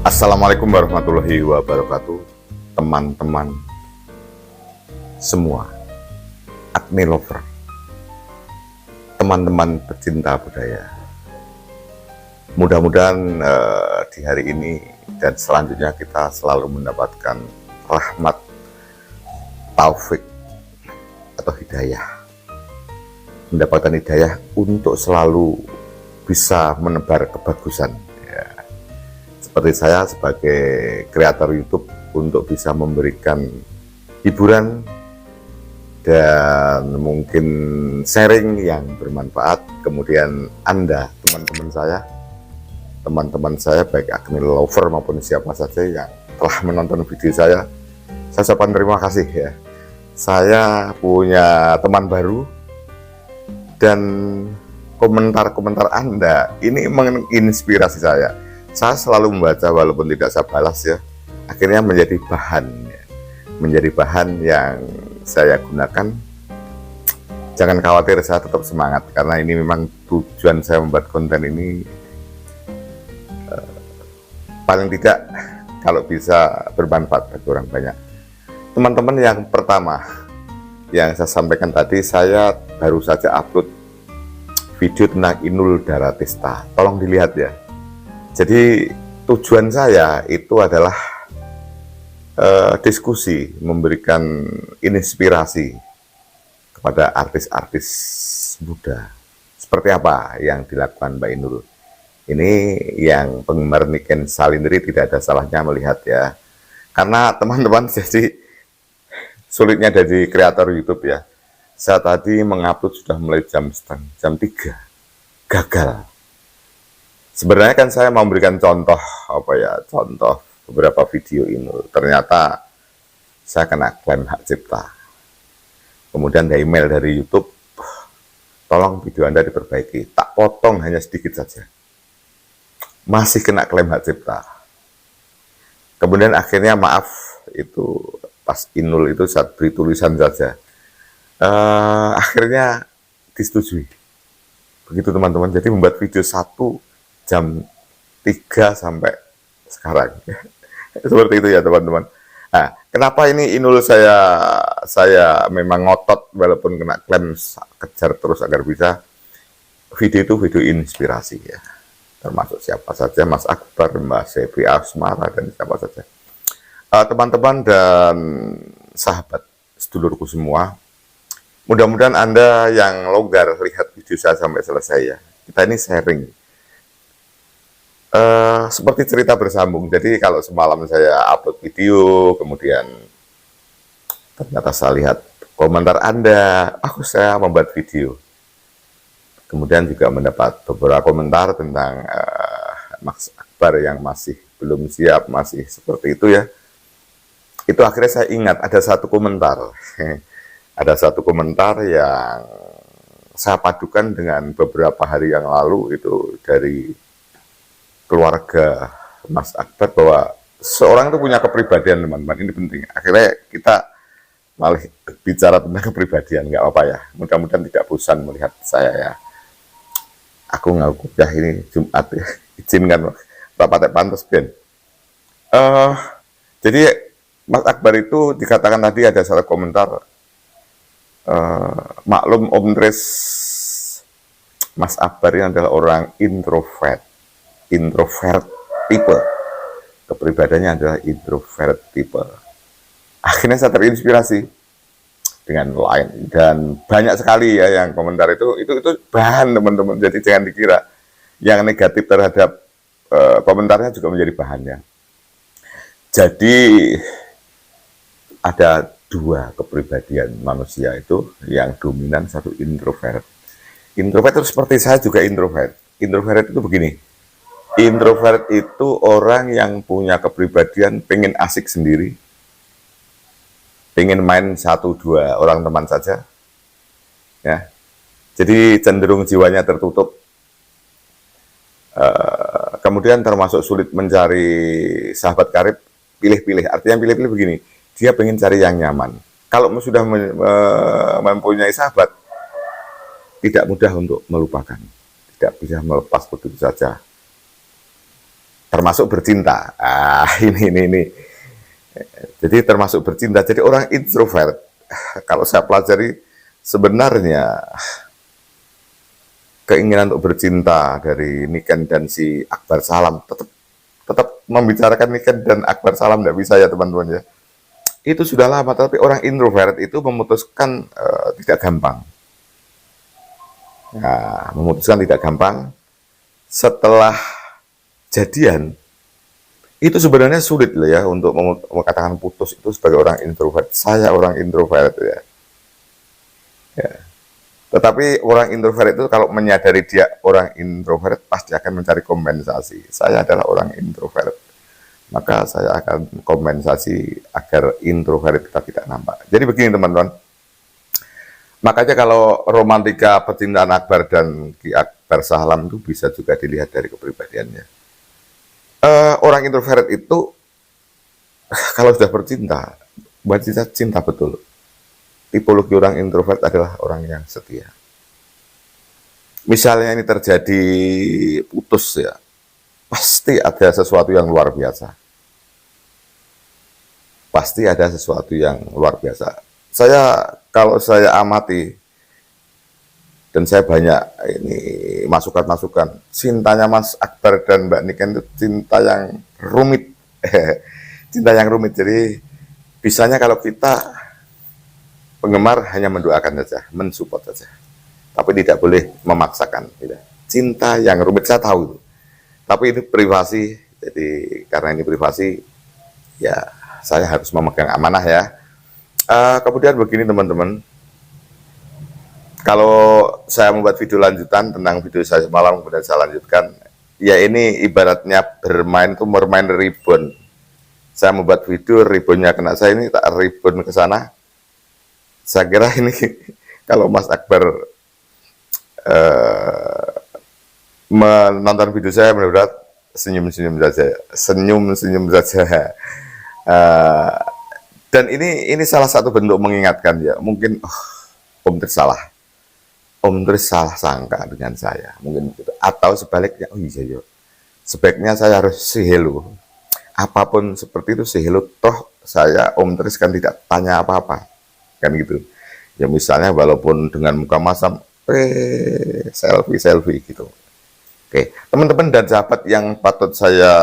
Assalamualaikum warahmatullahi wabarakatuh, teman-teman semua, acne lover, teman-teman pecinta budaya. Mudah-mudahan di hari ini dan selanjutnya kita selalu mendapatkan rahmat, taufik atau hidayah, mendapatkan hidayah untuk selalu bisa menebar kebagusan. Seperti saya sebagai kreator YouTube untuk bisa memberikan hiburan dan mungkin sharing yang bermanfaat. Kemudian Anda, teman-teman saya baik acne lover maupun siapa saja yang telah menonton video saya ucapkan terima kasih ya. Saya punya teman baru dan komentar-komentar Anda ini menginspirasi saya. Saya selalu membaca walaupun tidak saya balas ya, akhirnya menjadi bahan yang saya gunakan. Jangan khawatir, saya tetap semangat karena ini memang tujuan saya membuat konten ini paling tidak kalau bisa bermanfaat bagi orang banyak. Teman-teman, yang pertama yang saya sampaikan tadi, saya baru saja upload video tentang Inul Daratista, tolong dilihat ya. Jadi tujuan saya itu adalah diskusi, memberikan inspirasi kepada artis-artis muda. Seperti apa yang dilakukan Mbak Inul. Ini yang penggemar Niken Salindri tidak ada salahnya melihat ya. Karena teman-teman, jadi sulitnya dari kreator YouTube ya. Saya tadi mengupload sudah mulai jam 3, gagal. Sebenarnya kan saya mau memberikan contoh beberapa video ini. Ternyata saya kena klaim hak cipta. Kemudian ada email dari YouTube, tolong video Anda diperbaiki. Tak potong hanya sedikit saja. Masih kena klaim hak cipta. Kemudian akhirnya maaf, itu pas Inul itu saya beri tulisan saja. Akhirnya disetujui. Begitu teman-teman. Jadi membuat video jam 3 sampai sekarang. Seperti itu ya teman-teman. Nah, kenapa ini Inul saya memang ngotot walaupun kena klaim, kejar terus agar bisa. Video itu video inspirasi ya. Termasuk siapa saja, Mas Akbar, Mbak Sevi Asmara, dan siapa saja. Teman-teman dan sahabat sedulurku semua, mudah-mudahan Anda yang longgar lihat video saya sampai selesai ya. Kita ini sharing. Seperti cerita bersambung. Jadi kalau semalam saya upload video, kemudian ternyata saya lihat komentar Anda, saya membuat video. Kemudian juga mendapat beberapa komentar tentang Mas Akbar yang masih belum siap, masih seperti itu ya. Itu akhirnya saya ingat ada satu komentar. Ada satu komentar yang saya padukan dengan beberapa hari yang lalu, itu dari keluarga Mas Akbar, bahwa seorang itu punya kepribadian teman-teman, ini penting. Akhirnya kita malah bicara tentang kepribadian, nggak apa ya. Mudah-mudahan tidak bosan melihat saya ya. Aku ngaku ya, ini Jumat ya, izinkan rapat pantas Ben. Jadi Mas Akbar itu dikatakan tadi ada salah komentar, maklum Om Dres, Mas Akbar ini adalah orang introvert tipe, kepribadiannya adalah introvert tipe. Akhirnya saya terinspirasi dengan lain, dan banyak sekali ya yang komentar itu bahan teman-teman. Jadi jangan dikira yang negatif terhadap komentarnya juga menjadi bahannya. Jadi ada dua kepribadian manusia itu yang dominan, satu introvert. Introvert itu seperti saya juga introvert. Introvert itu begini. Introvert itu orang yang punya kepribadian pengen asik sendiri, pengen main 1-2 orang teman saja, ya. Jadi cenderung jiwanya tertutup. Kemudian termasuk sulit mencari sahabat karib, pilih-pilih. Artinya pilih-pilih begini, dia pengen cari yang nyaman. Kalau sudah mempunyai sahabat, tidak mudah untuk melupakan, tidak bisa melepas begitu saja. termasuk bercinta. Ini. Jadi termasuk bercinta. Jadi orang introvert, kalau saya pelajari sebenarnya keinginan untuk bercinta dari Niken dan si Akbar Salam tetap membicarakan Niken dan Akbar Salam tidak bisa ya teman-teman ya. Itu sudah lama, tapi orang introvert itu memutuskan tidak gampang. Nah, memutuskan tidak gampang setelah jadian. Itu sebenarnya sulit loh ya untuk mengatakan putus itu sebagai orang introvert. Saya orang introvert ya. Ya. Tetapi orang introvert itu kalau menyadari dia orang introvert pasti akan mencari kompensasi. Saya adalah orang introvert, maka saya akan kompensasi agar introvert kita tidak nampak. Jadi begini teman-teman, makanya kalau romantika percintaan Akbar dan Ki Akbar Sahlam itu bisa juga dilihat dari kepribadiannya. Orang introvert itu kalau sudah bercinta, cinta betul. Tipologi orang introvert adalah orang yang setia. Misalnya ini terjadi putus ya, pasti ada sesuatu yang luar biasa. Pasti ada sesuatu yang luar biasa. Kalau saya amati, dan saya banyak ini masukan-masukan, cintanya Mas Akbar dan Mbak Niken itu cinta yang rumit. Cinta yang rumit, jadi bisanya kalau kita penggemar hanya mendoakan saja, mensupport saja, tapi tidak boleh memaksakan. Gitu. Cinta yang rumit saya tahu itu, tapi ini privasi. Jadi karena ini privasi, ya saya harus memegang amanah ya. Kemudian begini teman-teman, kalau saya membuat video lanjutan tentang video saya semalam kemudian saya lanjutkan, ya ini ibaratnya bermain ribbon. Saya membuat video, ribbonnya kena saya, ini tak ribbon ke sana. Saya kira ini kalau Mas Akbar menonton video saya benar-benar senyum-senyum saja. Dan ini salah satu bentuk mengingatkan ya. Mungkin Om Tris salah. Om Tris salah sangka dengan saya. Mungkin gitu. Atau sebaliknya, oh iya yo. Sebaiknya saya harus say hello. Apapun seperti itu say hello. Toh saya Om Tris kan tidak tanya apa-apa. Kan gitu ya, misalnya walaupun dengan muka masam selfie gitu. Oke teman-teman dan sahabat yang patut saya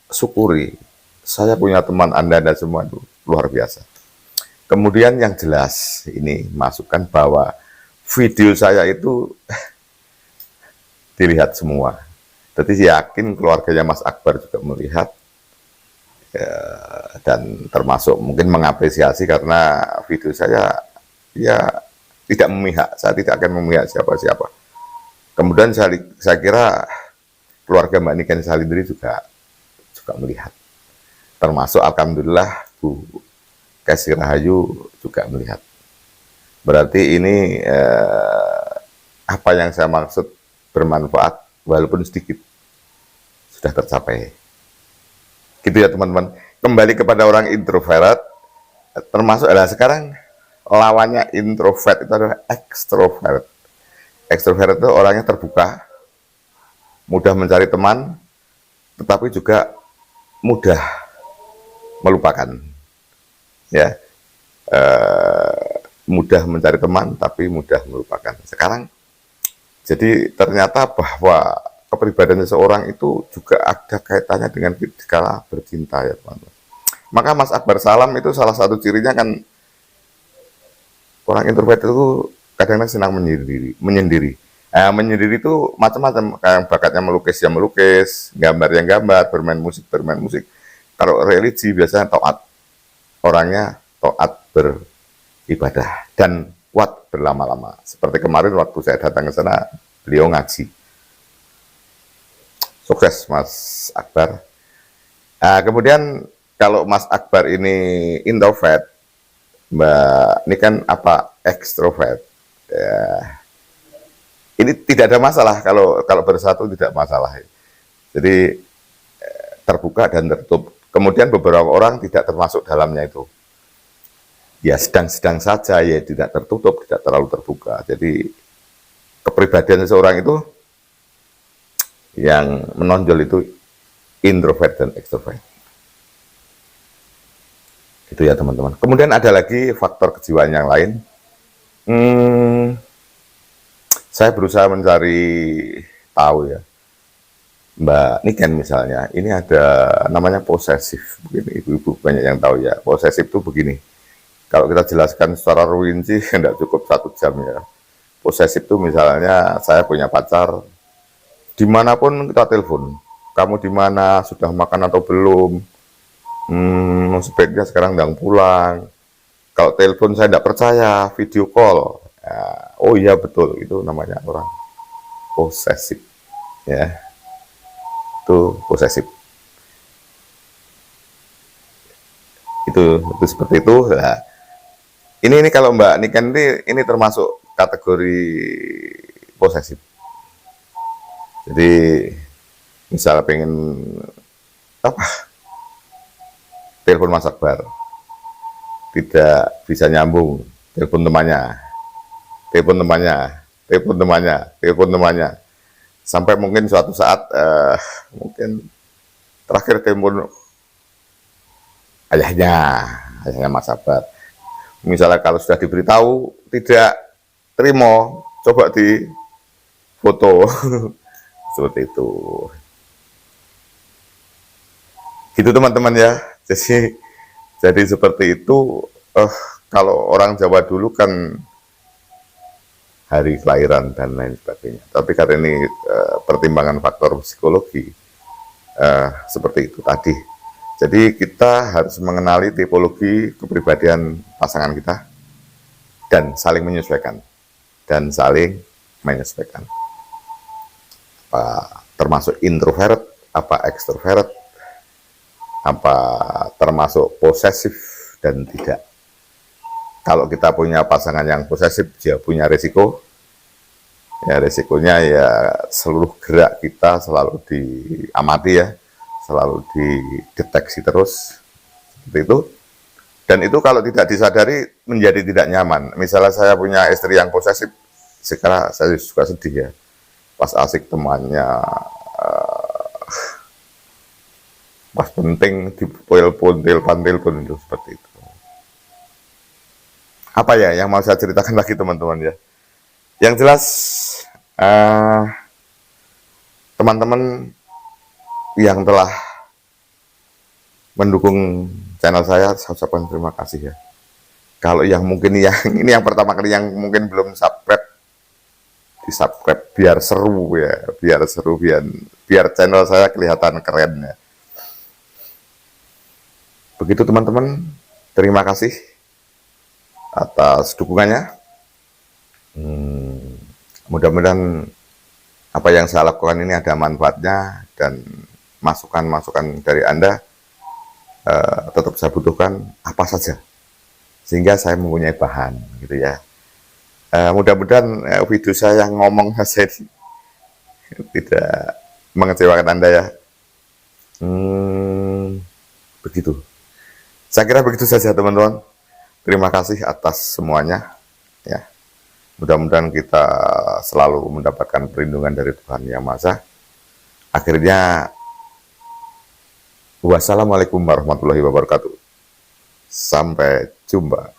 syukuri, saya punya teman Anda semua itu luar biasa. Kemudian yang jelas ini masukkan bahwa video saya itu dilihat semua, jadi yakin keluarganya Mas Akbar juga melihat. Dan termasuk mungkin mengapresiasi karena video saya ya tidak memihak, saya tidak akan memihak siapa-siapa. Kemudian saya kira keluarga Mbak Niken Salindri juga melihat, termasuk alhamdulillah Bu Kesi Rahayu juga melihat. Berarti ini apa yang saya maksud bermanfaat walaupun sedikit sudah tercapai. Gitu ya teman-teman. Kembali kepada orang introvert, termasuk adalah sekarang lawannya introvert itu adalah ekstrovert. Ekstrovert itu orangnya terbuka, mudah mencari teman, tetapi juga mudah melupakan. Ya, mudah mencari teman, tapi mudah melupakan. Sekarang, jadi ternyata bahwa kepribadian seseorang itu juga ada kaitannya dengan ketika bercinta ya teman-teman. Maka Mas Akbar Salam itu salah satu cirinya kan orang introvert itu kadang-kadang senang menyendiri. Menyendiri itu macam-macam, kayak bakatnya melukis ya melukis, gambar yang gambar, bermain musik. Kalau religi biasanya taat, orangnya taat beribadah dan kuat berlama-lama. Seperti kemarin waktu saya datang ke sana, beliau ngaji. Sukses Mas Akbar. Kemudian kalau Mas Akbar ini introvert, Mbak ini kan apa ekstrovert. Ya. Ini tidak ada masalah kalau bersatu, tidak masalah. Jadi terbuka dan tertutup. Kemudian beberapa orang tidak termasuk dalamnya itu. Ya sedang-sedang saja, ya tidak tertutup, tidak terlalu terbuka. Jadi kepribadian seseorang itu yang menonjol itu introvert dan extrovert. Itu ya teman-teman. Kemudian ada lagi faktor kejiwaan yang lain. Saya berusaha mencari tahu ya. Mbak Niken misalnya, ini ada namanya posesif. Begini, ibu-ibu banyak yang tahu ya. Posesif itu begini. Kalau kita jelaskan secara rinci, tidak cukup 1 jam ya. Posesif itu misalnya saya punya pacar, dimanapun kita telepon. Kamu di mana, sudah makan atau belum? Sebaiknya sekarang sedang pulang. Kalau telepon saya tidak percaya, video call. Ya, oh iya betul, itu namanya orang posesif. Ya, itu posesif. Itu seperti itu. Nah, ini kalau Mbak Niken ini termasuk kategori posesif. Jadi misal pengen apa? Telepon Mas Akbar, tidak bisa nyambung, telepon temannya, telepon temannya, telepon temannya, telepon temannya, sampai mungkin suatu saat mungkin terakhir telepon ayahnya Mas Akbar. Misalnya kalau sudah diberitahu tidak terima, coba di foto seperti itu. Gitu teman-teman ya. Jadi seperti itu. Kalau orang Jawa dulu kan hari kelahiran dan lain sebagainya. Tapi karena ini pertimbangan faktor psikologi seperti itu tadi. Jadi kita harus mengenali tipologi kepribadian pasangan kita dan saling menyesuaikan. Apa termasuk introvert, apa ekstrovert, apa termasuk posesif dan tidak. Kalau kita punya pasangan yang posesif, dia punya risiko. Ya risikonya ya seluruh gerak kita selalu diamati ya, selalu dideteksi terus seperti itu. Dan itu kalau tidak disadari menjadi tidak nyaman. Misalnya saya punya istri yang posesif, sekarang saya juga sedih ya. Pas asik temannya, pas penting di telepon itu seperti itu. Apa ya yang mau saya ceritakan lagi teman-teman ya? Yang jelas teman-teman yang telah mendukung channel saya ucapkan terima kasih ya. Kalau yang mungkin ini yang pertama kali yang mungkin belum subscribe, di subscribe biar seru ya, biar channel saya kelihatan keren ya. Begitu teman-teman, terima kasih atas dukungannya. Mudah-mudahan apa yang saya lakukan ini ada manfaatnya dan masukan-masukan dari Anda tetap saya butuhkan apa saja sehingga saya mempunyai bahan gitu ya. Mudah-mudahan video saya yang ngomong saja tidak mengecewakan Anda ya. Begitu. Saya kira begitu saja teman-teman. Terima kasih atas semuanya ya. Mudah-mudahan kita selalu mendapatkan perlindungan dari Tuhan Yang Maha Esa. Akhirnya wassalamualaikum warahmatullahi wabarakatuh. Sampai jumpa.